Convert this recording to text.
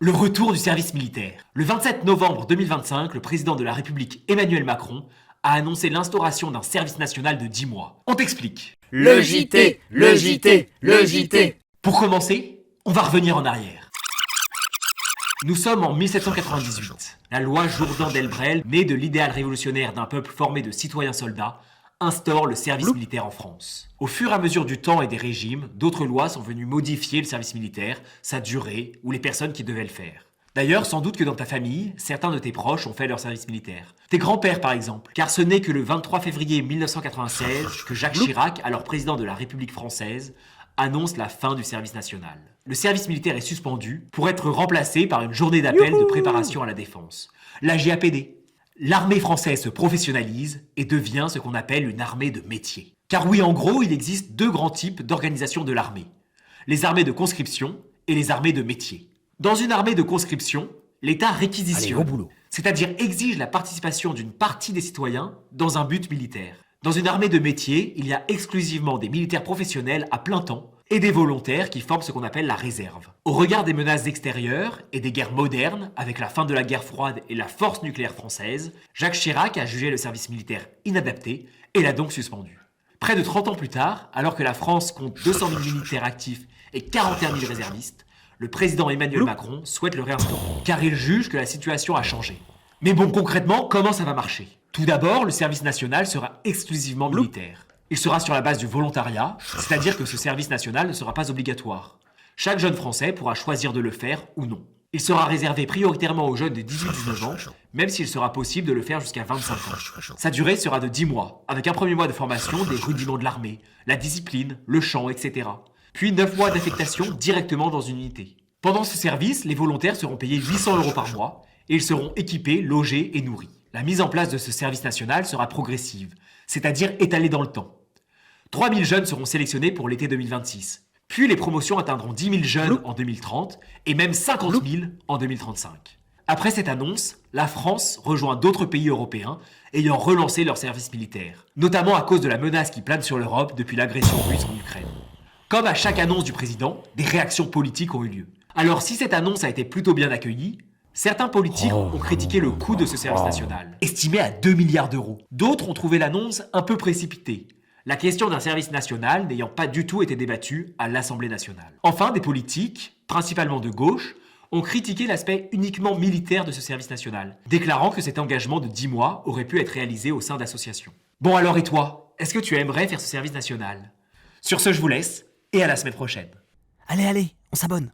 Le retour du service militaire. Le 27 novembre 2025, le président de la République Emmanuel Macron a annoncé l'instauration d'un service national de 10 mois. On t'explique. Le JT, le JT, le JT. Pour commencer, on va revenir en arrière. Nous sommes en 1798. La loi Jourdan-Delbrel, née de l'idéal révolutionnaire d'un peuple formé de citoyens soldats, instaure le service militaire en France. Au fur et à mesure du temps et des régimes, d'autres lois sont venues modifier le service militaire, sa durée ou les personnes qui devaient le faire. D'ailleurs, sans doute que dans ta famille, certains de tes proches ont fait leur service militaire. Tes grands-pères par exemple, car ce n'est que le 23 février 1996 que Jacques Chirac, alors président de la République française, annonce la fin du service national. Le service militaire est suspendu pour être remplacé par une journée d'appel de préparation à la défense, la JAPD. L'armée française se professionnalise et devient ce qu'on appelle une armée de métier. Car oui, en gros, il existe deux grands types d'organisation de l'armée. Les armées de conscription et les armées de métier. Dans une armée de conscription, l'État réquisitionne, c'est-à-dire exige la participation d'une partie des citoyens dans un but militaire. Dans une armée de métier, il y a exclusivement des militaires professionnels à plein temps et des volontaires qui forment ce qu'on appelle la réserve. Au regard des menaces extérieures et des guerres modernes, avec la fin de la guerre froide et la force nucléaire française, Jacques Chirac a jugé le service militaire inadapté et l'a donc suspendu. Près de 30 ans plus tard, alors que la France compte 200 000 militaires actifs et 41 000 réservistes, le président Emmanuel Macron souhaite le réinstaurer, car il juge que la situation a changé. Mais bon, concrètement, comment ça va marcher ? Tout d'abord, le service national sera exclusivement militaire. Il sera sur la base du volontariat, c'est-à-dire que ce service national ne sera pas obligatoire. Chaque jeune Français pourra choisir de le faire ou non. Il sera réservé prioritairement aux jeunes de 18-19 ans, même s'il sera possible de le faire jusqu'à 25 ans. Sa durée sera de 10 mois, avec un premier mois de formation des rudiments de l'armée, la discipline, le chant, etc. Puis 9 mois d'affectation directement dans une unité. Pendant ce service, les volontaires seront payés 800 € par mois et ils seront équipés, logés et nourris. La mise en place de ce service national sera progressive, c'est-à-dire étalée dans le temps. 3 000 jeunes seront sélectionnés pour l'été 2026. Puis les promotions atteindront 10 000 jeunes en 2030 et même 50 000 en 2035. Après cette annonce, la France rejoint d'autres pays européens ayant relancé leur service militaire, notamment à cause de la menace qui plane sur l'Europe depuis l'agression russe en Ukraine. Comme à chaque annonce du président, des réactions politiques ont eu lieu. Alors si cette annonce a été plutôt bien accueillie, certains politiques ont critiqué le coût de ce service national, estimé à 2 milliards d'euros. D'autres ont trouvé l'annonce un peu précipitée, la question d'un service national n'ayant pas du tout été débattue à l'Assemblée nationale. Enfin, des politiques, principalement de gauche, ont critiqué l'aspect uniquement militaire de ce service national, déclarant que cet engagement de 10 mois aurait pu être réalisé au sein d'associations. Bon alors et toi, est-ce que tu aimerais faire ce service national ? Sur ce, je vous laisse, et à la semaine prochaine. Allez, on s'abonne.